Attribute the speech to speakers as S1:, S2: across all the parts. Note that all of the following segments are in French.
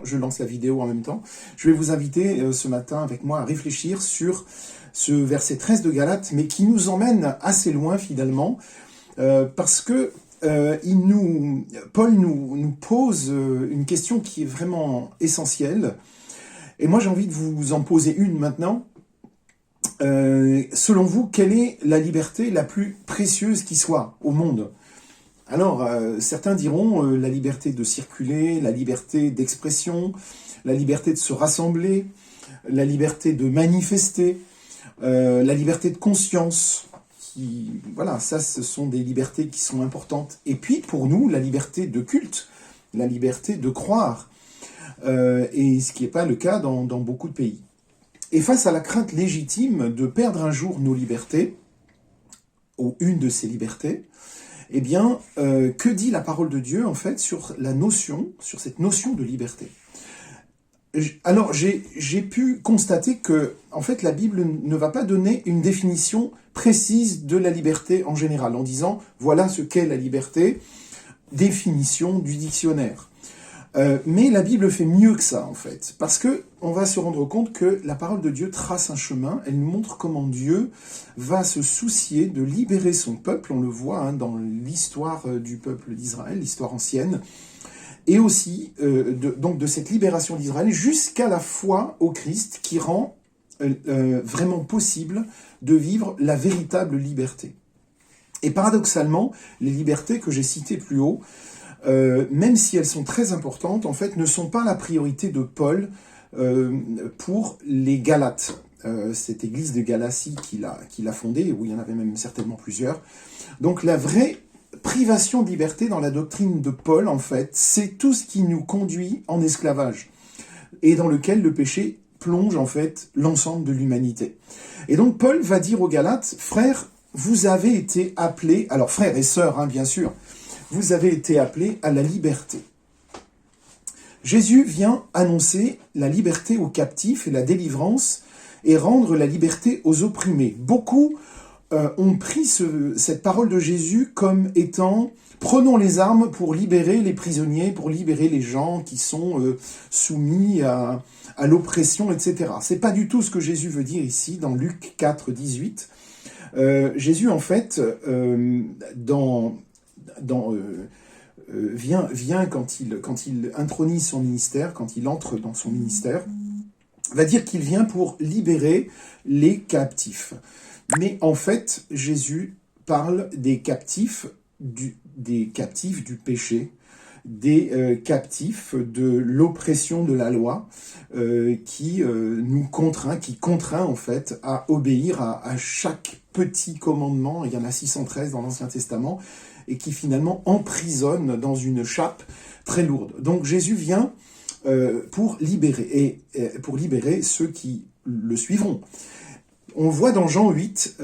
S1: Je lance la vidéo en même temps. Je vais vous inviter ce matin avec moi à réfléchir sur ce verset 13 de Galates, mais qui nous emmène assez loin finalement, parce que Paul nous pose une question qui est vraiment essentielle. Et moi j'ai envie de vous en poser une maintenant. Selon vous, quelle est la liberté la plus précieuse qui soit au monde ? Alors, certains diront la liberté de circuler, la liberté d'expression, la liberté de se rassembler, la liberté de manifester, la liberté de conscience. Voilà, ça, ce sont des libertés qui sont importantes. Et puis, pour nous, la liberté de culte, la liberté de croire, et ce qui n'est pas le cas dans beaucoup de pays. Et face à la crainte légitime de perdre un jour nos libertés, ou une de ces libertés, eh bien, que dit la parole de Dieu, en fait, sur cette notion de liberté ? Alors, j'ai pu constater que, en fait, la Bible ne va pas donner une définition précise de la liberté en général, en disant, voilà ce qu'est la liberté, définition du dictionnaire. Mais la Bible fait mieux que ça, en fait, parce que on va se rendre compte que la parole de Dieu trace un chemin, elle nous montre comment Dieu va se soucier de libérer son peuple, on le voit dans l'histoire du peuple d'Israël, l'histoire ancienne, et aussi donc de cette libération d'Israël jusqu'à la foi au Christ qui rend vraiment possible de vivre la véritable liberté. Et paradoxalement, les libertés que j'ai citées plus haut, même si elles sont très importantes, en fait, ne sont pas la priorité de Paul pour les Galates. Cette église de Galatie qu'il a fondée, où il y en avait même certainement plusieurs. Donc la vraie privation de liberté dans la doctrine de Paul, en fait, c'est tout ce qui nous conduit en esclavage, et dans lequel le péché plonge, en fait, l'ensemble de l'humanité. Et donc Paul va dire aux Galates, frères, vous avez été appelés, alors frères et sœurs, bien sûr, vous avez été appelés à la liberté. Jésus vient annoncer la liberté aux captifs et la délivrance et rendre la liberté aux opprimés. Beaucoup ont pris cette parole de Jésus comme étant « prenons les armes pour libérer les prisonniers, pour libérer les gens qui sont soumis à l'oppression, etc. » C'est pas du tout ce que Jésus veut dire ici dans Luc 4, 18. Jésus, en fait, vient quand il intronise son ministère, quand il entre dans son ministère, va dire qu'il vient pour libérer les captifs. Mais en fait, Jésus parle des captifs du péché, des captifs de l'oppression de la loi, qui contraint en fait à obéir à chaque petit commandement. Il y en a 613 dans l'Ancien Testament, et qui finalement emprisonne dans une chape très lourde. Donc Jésus vient pour libérer ceux qui le suivront. On voit dans Jean 8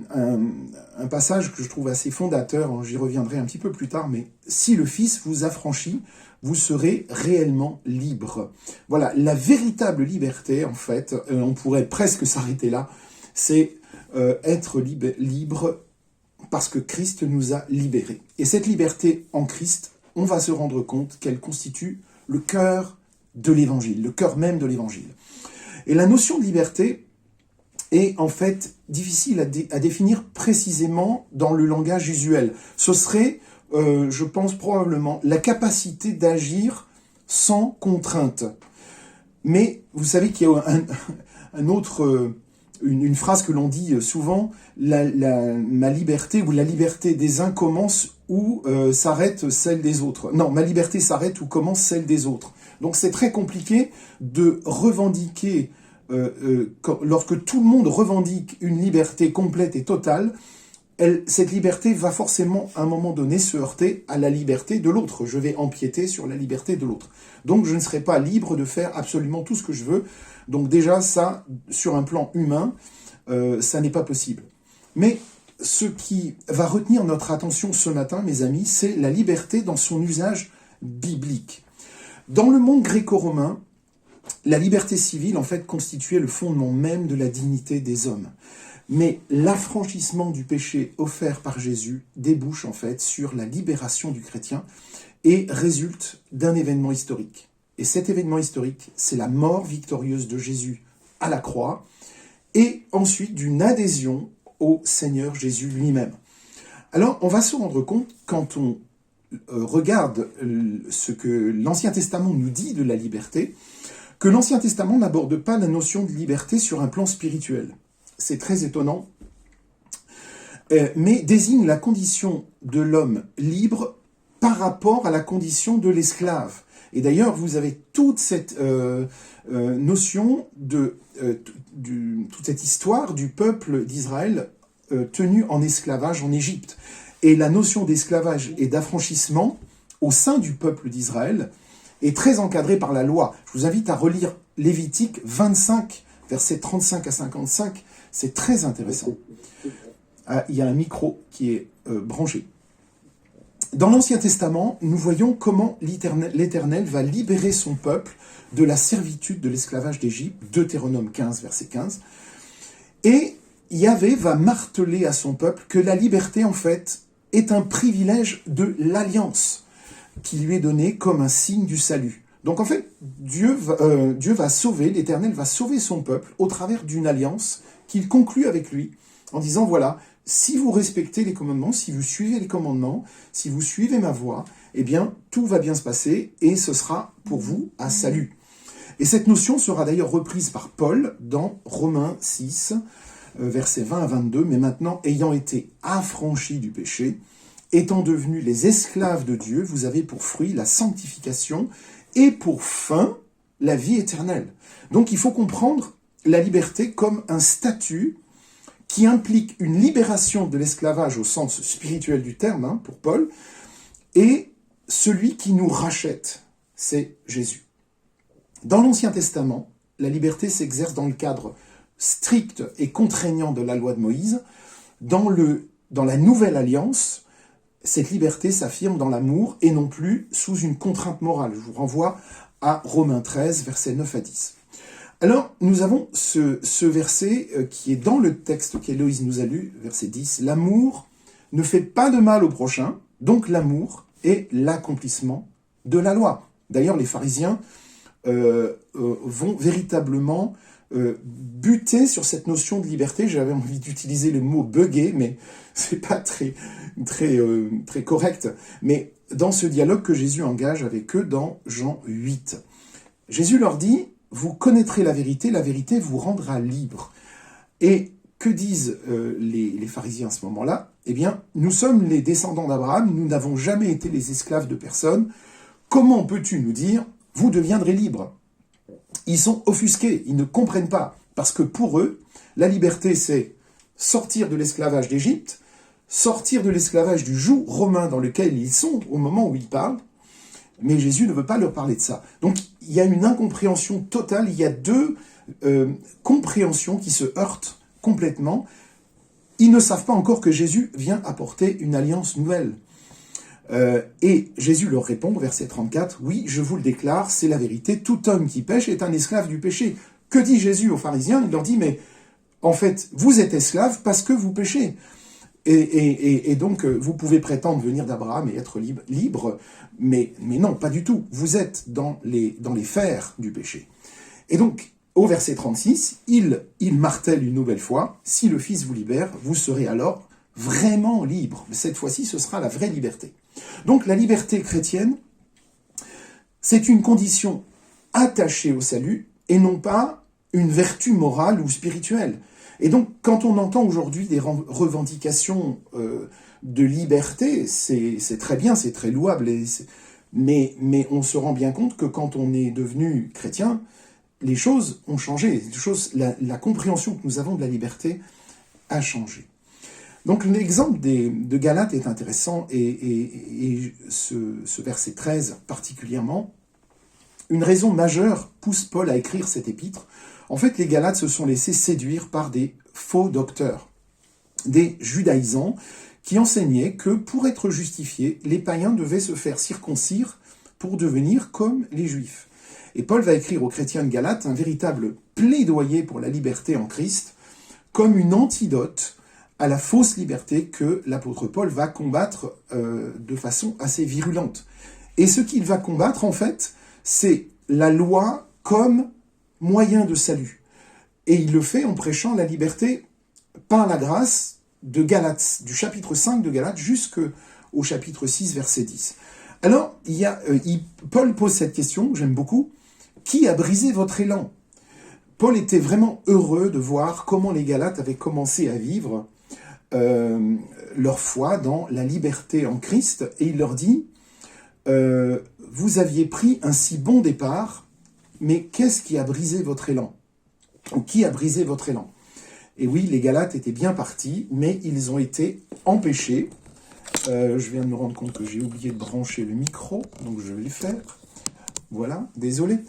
S1: un passage que je trouve assez fondateur, j'y reviendrai un petit peu plus tard, mais « Si le Fils vous affranchit, vous serez réellement libre ». Voilà, la véritable liberté, en fait, on pourrait presque s'arrêter là, c'est être libre parce que Christ nous a libérés. Et cette liberté en Christ, on va se rendre compte qu'elle constitue le cœur de l'Évangile, le cœur même de l'Évangile. Et la notion de liberté est en fait difficile à définir précisément dans le langage usuel. Ce serait, je pense probablement, la capacité d'agir sans contrainte. Mais vous savez qu'il y a une phrase que l'on dit souvent, ma liberté ou la liberté des uns commence où s'arrête celle des autres. Non, ma liberté s'arrête où commence celle des autres. Donc c'est très compliqué de revendiquer, lorsque tout le monde revendique une liberté complète et totale, cette liberté va forcément à un moment donné se heurter à la liberté de l'autre. Je vais empiéter sur la liberté de l'autre. Donc je ne serai pas libre de faire absolument tout ce que je veux. Donc déjà ça, sur un plan humain, ça n'est pas possible. Mais ce qui va retenir notre attention ce matin, mes amis, c'est la liberté dans son usage biblique. Dans le monde gréco-romain, la liberté civile, en fait, constituait le fondement même de la dignité des hommes. Mais l'affranchissement du péché offert par Jésus débouche, en fait, sur la libération du chrétien et résulte d'un événement historique. Et cet événement historique, c'est la mort victorieuse de Jésus à la croix, et ensuite d'une adhésion au Seigneur Jésus lui-même. Alors, on va se rendre compte, quand on regarde ce que l'Ancien Testament nous dit de la liberté, que l'Ancien Testament n'aborde pas la notion de liberté sur un plan spirituel. C'est très étonnant, mais désigne la condition de l'homme libre par rapport à la condition de l'esclave. Et d'ailleurs, vous avez toute cette notion toute cette histoire du peuple d'Israël tenu en esclavage en Égypte. Et la notion d'esclavage et d'affranchissement au sein du peuple d'Israël est très encadrée par la loi. Je vous invite à relire Lévitique 25, versets 35 à 55. C'est très intéressant. Ah, il y a un micro qui est branché. Dans l'Ancien Testament, nous voyons comment l'Éternel va libérer son peuple de la servitude de l'esclavage d'Égypte, Deutéronome 15, verset 15. Et Yahvé va marteler à son peuple que la liberté, en fait, est un privilège de l'alliance qui lui est donné comme un signe du salut. Donc en fait, Dieu va sauver, l'Éternel va sauver son peuple au travers d'une alliance qu'il conclut avec lui, en disant, voilà, si vous respectez les commandements, si vous suivez les commandements, si vous suivez ma voie, eh bien, tout va bien se passer et ce sera pour vous un salut. Et cette notion sera d'ailleurs reprise par Paul dans Romains 6, versets 20 à 22. Mais maintenant, ayant été affranchis du péché, étant devenus les esclaves de Dieu, vous avez pour fruit la sanctification et pour fin la vie éternelle. Donc il faut comprendre la liberté comme un statut qui implique une libération de l'esclavage au sens spirituel du terme, pour Paul, et celui qui nous rachète, c'est Jésus. Dans l'Ancien Testament, la liberté s'exerce dans le cadre strict et contraignant de la loi de Moïse. Dans la Nouvelle Alliance, cette liberté s'affirme dans l'amour et non plus sous une contrainte morale. Je vous renvoie à Romains 13, versets 9 à 10. Alors, nous avons ce verset qui est dans le texte qu'Héloïse nous a lu, verset 10. « L'amour ne fait pas de mal au prochain, donc l'amour est l'accomplissement de la loi. » D'ailleurs, les pharisiens vont véritablement buter sur cette notion de liberté. J'avais envie d'utiliser le mot « bugger », mais c'est pas très correct. Mais dans ce dialogue que Jésus engage avec eux dans Jean 8, Jésus leur dit: vous connaîtrez la vérité vous rendra libre. Et que disent les pharisiens à ce moment-là? Eh bien, nous sommes les descendants d'Abraham, nous n'avons jamais été les esclaves de personne. Comment peux-tu nous dire, vous deviendrez libres? Ils sont offusqués, ils ne comprennent pas. Parce que pour eux, la liberté, c'est sortir de l'esclavage d'Égypte, sortir de l'esclavage du joug romain dans lequel ils sont au moment où ils parlent. Mais Jésus ne veut pas leur parler de ça. Donc, il y a une incompréhension totale, il y a deux compréhensions qui se heurtent complètement. Ils ne savent pas encore que Jésus vient apporter une alliance nouvelle. Et Jésus leur répond, verset 34, « Oui, je vous le déclare, c'est la vérité, tout homme qui pêche est un esclave du péché. » Que dit Jésus aux pharisiens? Il leur dit, mais en fait, vous êtes esclaves parce que vous péchez. Et donc, vous pouvez prétendre venir d'Abraham et être libre, mais non, pas du tout. Vous êtes dans les fers du péché. Et donc, au verset 36, il martèle une nouvelle fois, « Si le Fils vous libère, vous serez alors vraiment libre. » Cette fois-ci, ce sera la vraie liberté. Donc, la liberté chrétienne, c'est une condition attachée au salut et non pas une vertu morale ou spirituelle. Et donc, quand on entend aujourd'hui des revendications de liberté, c'est très bien, c'est très louable, mais on se rend bien compte que quand on est devenu chrétien, les choses ont changé, la compréhension que nous avons de la liberté a changé. Donc l'exemple de Galates est intéressant, et ce verset 13 particulièrement. Une raison majeure pousse Paul à écrire cet épître. En fait, les Galates se sont laissés séduire par des faux docteurs, des judaïsants qui enseignaient que pour être justifiés, les païens devaient se faire circoncire pour devenir comme les juifs. Et Paul va écrire aux chrétiens de Galates un véritable plaidoyer pour la liberté en Christ, comme une antidote à la fausse liberté que l'apôtre Paul va combattre de façon assez virulente. Et ce qu'il va combattre, en fait, c'est la loi comme moyen de salut. Et il le fait en prêchant la liberté par la grâce de Galates, du chapitre 5 de Galates jusqu'au chapitre 6, verset 10. Alors, Paul pose cette question, j'aime beaucoup. Qui a brisé votre élan ? Paul était vraiment heureux de voir comment les Galates avaient commencé à vivre leur foi dans la liberté en Christ. Et il leur dit, vous aviez pris un si bon départ, mais qu'est-ce qui a brisé votre élan ? Ou qui a brisé votre élan ? Et oui, les Galates étaient bien partis, mais ils ont été empêchés. Je viens de me rendre compte que j'ai oublié de brancher le micro, donc je vais le faire. Voilà, désolé.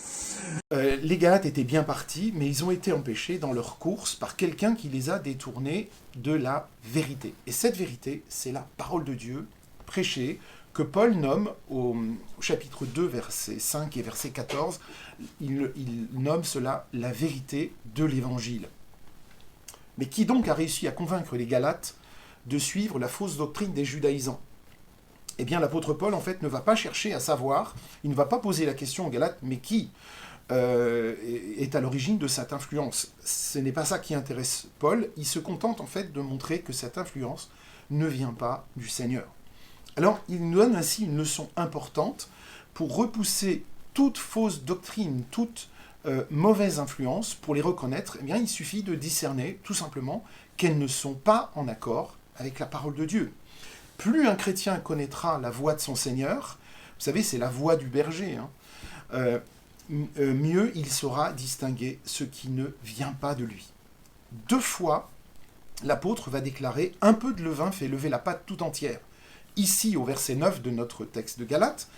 S1: Les Galates étaient bien partis, mais ils ont été empêchés dans leur course par quelqu'un qui les a détournés de la vérité. Et cette vérité, c'est la parole de Dieu prêchée, que Paul nomme au chapitre 2, verset 5 et verset 14, il nomme cela la vérité de l'Évangile. Mais qui donc a réussi à convaincre les Galates de suivre la fausse doctrine des judaïsants ? Eh bien, l'apôtre Paul, en fait, ne va pas chercher à savoir, il ne va pas poser la question aux Galates, mais qui est à l'origine de cette influence ? Ce n'est pas ça qui intéresse Paul, il se contente, en fait, de montrer que cette influence ne vient pas du Seigneur. Alors, il nous donne ainsi une leçon importante pour repousser toute fausse doctrine, toute mauvaise influence. Pour les reconnaître, eh bien, il suffit de discerner, tout simplement, qu'elles ne sont pas en accord avec la parole de Dieu. Plus un chrétien connaîtra la voix de son Seigneur, vous savez, c'est la voix du berger, mieux il saura distinguer ce qui ne vient pas de lui. 2 fois, l'apôtre va déclarer « Un peu de levain fait lever la pâte tout entière ». Ici, au verset 9 de notre texte de Galates,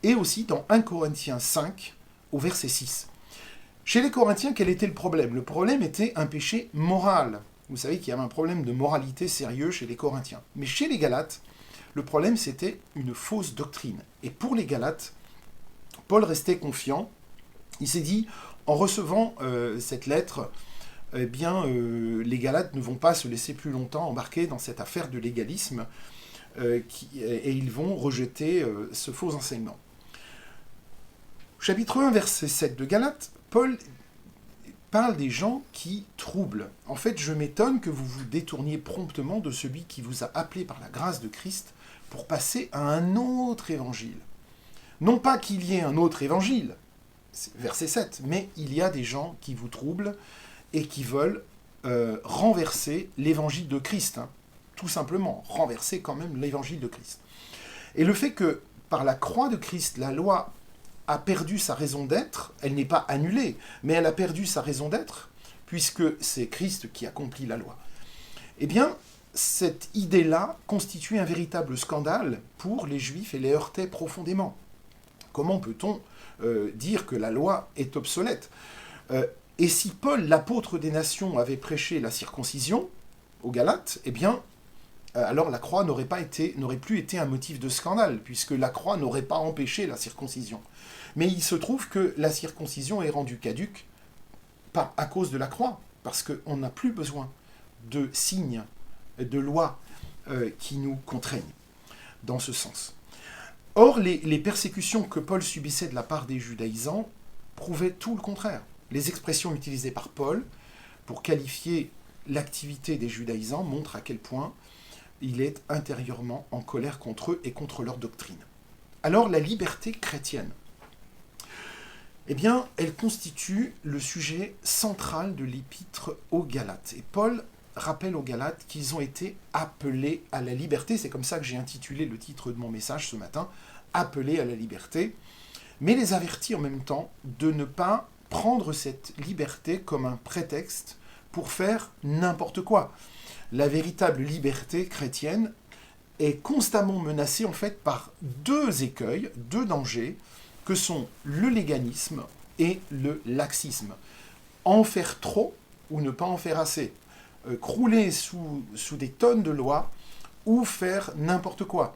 S1: et aussi dans 1 Corinthiens 5, au verset 6. Chez les Corinthiens, quel était le problème ? Le problème était un péché moral. Vous savez qu'il y avait un problème de moralité sérieux chez les Corinthiens. Mais chez les Galates, le problème, c'était une fausse doctrine. Et pour les Galates, Paul restait confiant. Il s'est dit, en recevant cette lettre, eh bien, les Galates ne vont pas se laisser plus longtemps embarquer dans cette affaire de légalisme et ils vont rejeter ce faux enseignement. Chapitre 1, verset 7 de Galates, Paul parle des gens qui troublent. En fait, je m'étonne que vous vous détourniez promptement de celui qui vous a appelé par la grâce de Christ pour passer à un autre évangile. Non pas qu'il y ait un autre évangile, verset 7, mais il y a des gens qui vous troublent et qui veulent renverser l'évangile de Christ. Tout simplement, renverser quand même l'évangile de Christ. Et le fait que par la croix de Christ, la loi a perdu sa raison d'être, elle n'est pas annulée, mais elle a perdu sa raison d'être, puisque c'est Christ qui accomplit la loi. Eh bien, cette idée-là constituait un véritable scandale pour les Juifs et les heurtait profondément. Comment peut-on dire que la loi est obsolète ? Et si Paul, l'apôtre des nations, avait prêché la circoncision aux Galates, eh bien, alors la croix n'aurait plus été un motif de scandale, puisque la croix n'aurait pas empêché la circoncision. Mais il se trouve que la circoncision est rendue caduque à cause de la croix, parce qu'on n'a plus besoin de signes, de lois qui nous contraignent dans ce sens. Or, les persécutions que Paul subissait de la part des judaïsants prouvaient tout le contraire. Les expressions utilisées par Paul pour qualifier l'activité des judaïsants montrent à quel point il est intérieurement en colère contre eux et contre leur doctrine. Alors, la liberté chrétienne, eh bien, elle constitue le sujet central de l'épître aux Galates. Et Paul rappelle aux Galates qu'ils ont été appelés à la liberté. C'est comme ça que j'ai intitulé le titre de mon message ce matin, « Appelés à la liberté », mais les avertit en même temps de ne pas prendre cette liberté comme un prétexte pour faire n'importe quoi. La véritable liberté chrétienne est constamment menacée en fait par 2 écueils, 2 dangers, que sont le léganisme et le laxisme. En faire trop ou ne pas en faire assez. Crouler sous des tonnes de lois ou faire n'importe quoi.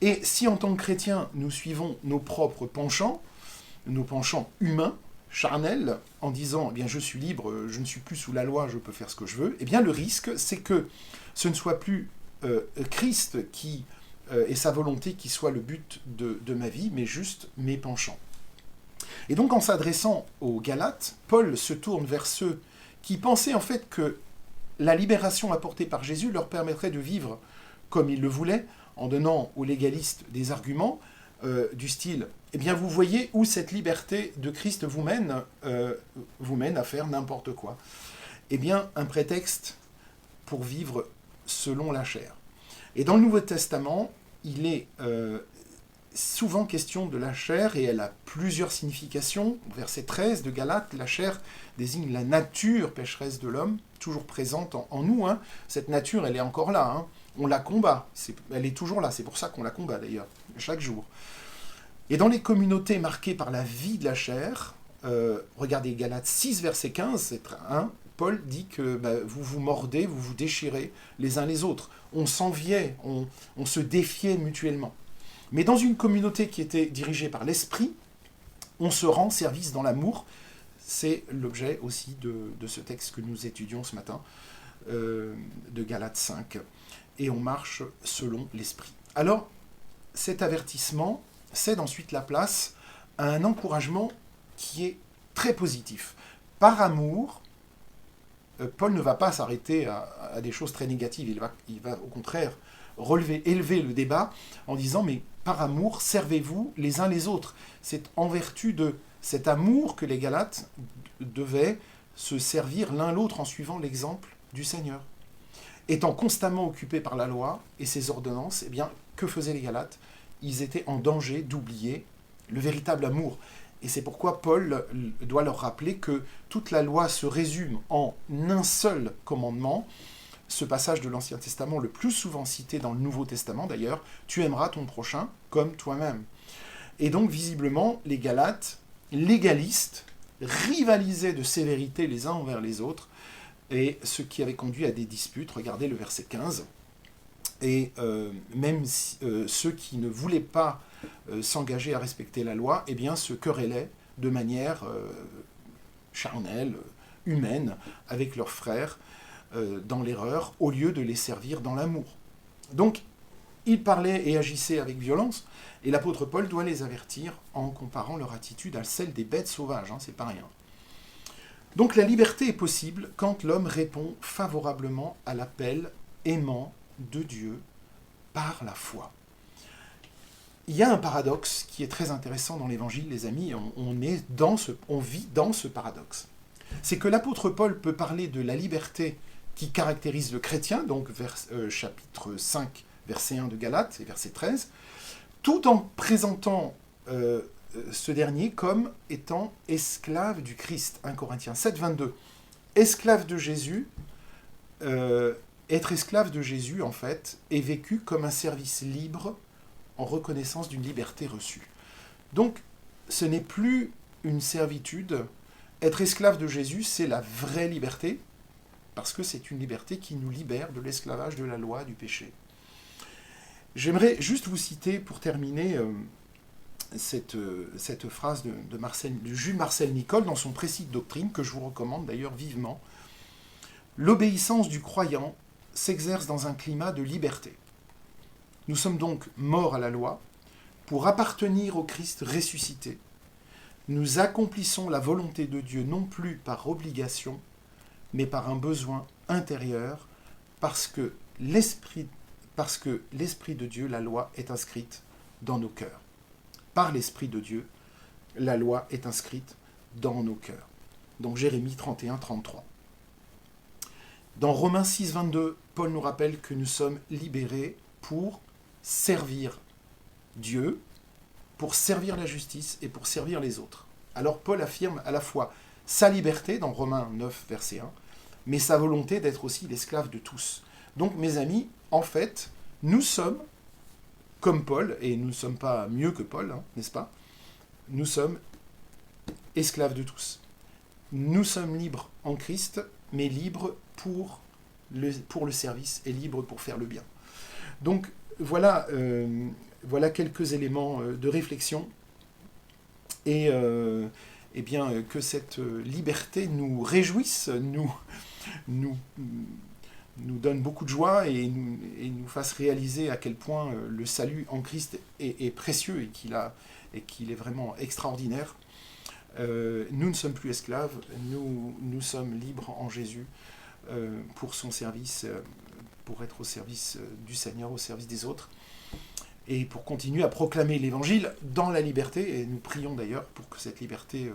S1: Et si en tant que chrétiens, nous suivons nos propres penchants humains, charnels, en disant eh bien, « je suis libre, je ne suis plus sous la loi, je peux faire ce que je veux », eh bien le risque, c'est que ce ne soit plus Christ et sa volonté qui soit le but de ma vie, mais juste mes penchants. Et donc en s'adressant aux Galates, Paul se tourne vers ceux qui pensaient en fait que la libération apportée par Jésus leur permettrait de vivre comme ils le voulaient, en donnant aux légalistes des arguments du style « Eh bien, vous voyez où cette liberté de Christ vous mène à faire n'importe quoi. » Eh bien, un prétexte pour vivre selon la chair. Et dans le Nouveau Testament, il est souvent question de la chair, et elle a plusieurs significations. Verset 13 de Galates, la chair désigne la nature pécheresse de l'homme, toujours présente en nous. Hein. Cette nature, elle est encore là. Hein. On la combat. Elle est toujours là. C'est pour ça qu'on la combat, d'ailleurs, chaque jour. Et dans les communautés marquées par la vie de la chair, regardez Galates 6, verset 15, c'est Paul dit que vous vous mordez, vous vous déchirez les uns les autres. On s'enviait, on se défiait mutuellement. Mais dans une communauté qui était dirigée par l'esprit, on se rend service dans l'amour. C'est l'objet aussi de ce texte que nous étudions ce matin, de Galates 5. Et on marche selon l'esprit. Alors, cet avertissement cède ensuite la place à un encouragement qui est très positif. Par amour, Paul ne va pas s'arrêter à des choses très négatives. Il va au contraire élever le débat en disant « mais par amour, servez-vous les uns les autres ». C'est en vertu de cet amour que les Galates devaient se servir l'un l'autre en suivant l'exemple du Seigneur. Étant constamment occupés par la loi et ses ordonnances, eh bien, que faisaient les Galates ? Ils étaient en danger d'oublier le véritable amour. Et c'est pourquoi Paul doit leur rappeler que toute la loi se résume en un seul commandement. Ce passage de l'Ancien Testament, le plus souvent cité dans le Nouveau Testament d'ailleurs, « Tu aimeras ton prochain comme toi-même ». Et donc, visiblement, les Galates, légalistes, rivalisaient de sévérité les uns envers les autres, et ce qui avait conduit à des disputes. Regardez le verset 15. Et même ceux qui ne voulaient pas s'engager à respecter la loi, eh bien, se querellaient de manière charnelle, humaine, avec leurs frères dans l'erreur, au lieu de les servir dans l'amour. Donc, ils parlaient et agissaient avec violence, et l'apôtre Paul doit les avertir en comparant leur attitude à celle des bêtes sauvages, hein, c'est pas rien. Donc la liberté est possible quand l'homme répond favorablement à l'appel aimant de Dieu par la foi. Il y a un paradoxe qui est très intéressant dans l'Évangile, les amis, on vit dans ce paradoxe. C'est que l'apôtre Paul peut parler de la liberté qui caractérise le chrétien, donc chapitre 5, verset 1 de Galates et verset 13, tout en présentant ce dernier comme étant esclave du Christ. 1 Corinthiens 7, 22. Esclave de Jésus, être esclave de Jésus, en fait, est vécu comme un service libre en reconnaissance d'une liberté reçue. Donc, ce n'est plus une servitude. Être esclave de Jésus, c'est la vraie liberté, parce que c'est une liberté qui nous libère de l'esclavage de la loi, du péché. J'aimerais juste vous citer, pour terminer, cette phrase de Jules Marcel Nicolle dans son précis de doctrine, que je vous recommande d'ailleurs vivement. « L'obéissance du croyant s'exerce dans un climat de liberté. Nous sommes donc morts à la loi pour appartenir au Christ ressuscité. Nous accomplissons la volonté de Dieu non plus par obligation, mais par un besoin intérieur, parce que l'Esprit de Dieu, la loi, est inscrite dans nos cœurs. Par l'Esprit de Dieu, la loi est inscrite dans nos cœurs. » Donc Jérémie 31, 33. Dans Romains 6, 22, Paul nous rappelle que nous sommes libérés pour servir Dieu, pour servir la justice et pour servir les autres. Alors Paul affirme à la fois sa liberté dans Romains 9, verset 1, mais sa volonté d'être aussi l'esclave de tous. Donc mes amis, en fait, nous sommes comme Paul, et nous ne sommes pas mieux que Paul, hein, n'est-ce pas ? Nous sommes esclaves de tous. Nous sommes libres en Christ, mais libres pour le service et libres pour faire le bien. Donc voilà quelques éléments de réflexion, et bien que cette liberté nous réjouisse, nous donne beaucoup de joie et nous fasse réaliser à quel point le salut en Christ est précieux et qu'il est vraiment extraordinaire. Nous ne sommes plus esclaves, nous sommes libres en Jésus pour son service, pour être au service du Seigneur, au service des autres, et pour continuer à proclamer l'Évangile dans la liberté. Et nous prions d'ailleurs pour que cette liberté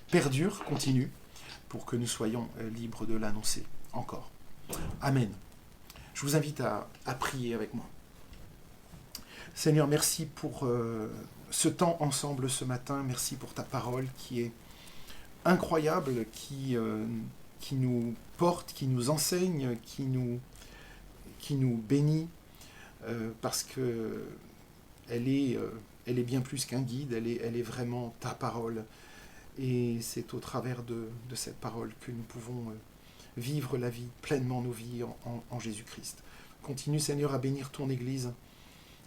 S1: perdure, continue, pour que nous soyons libres de l'annoncer encore. Amen. Je vous invite à prier avec moi. Seigneur, merci pour ce temps ensemble ce matin. Merci pour ta parole qui est incroyable, qui nous porte, qui nous enseigne, qui nous bénit, parce que elle est bien plus qu'un guide, elle est vraiment ta parole. Et c'est au travers de cette parole que nous pouvons vivre la vie, pleinement nos vies en Jésus-Christ. Continue, Seigneur, à bénir ton Église.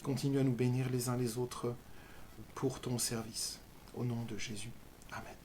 S1: Continue à nous bénir les uns les autres pour ton service. Au nom de Jésus. Amen.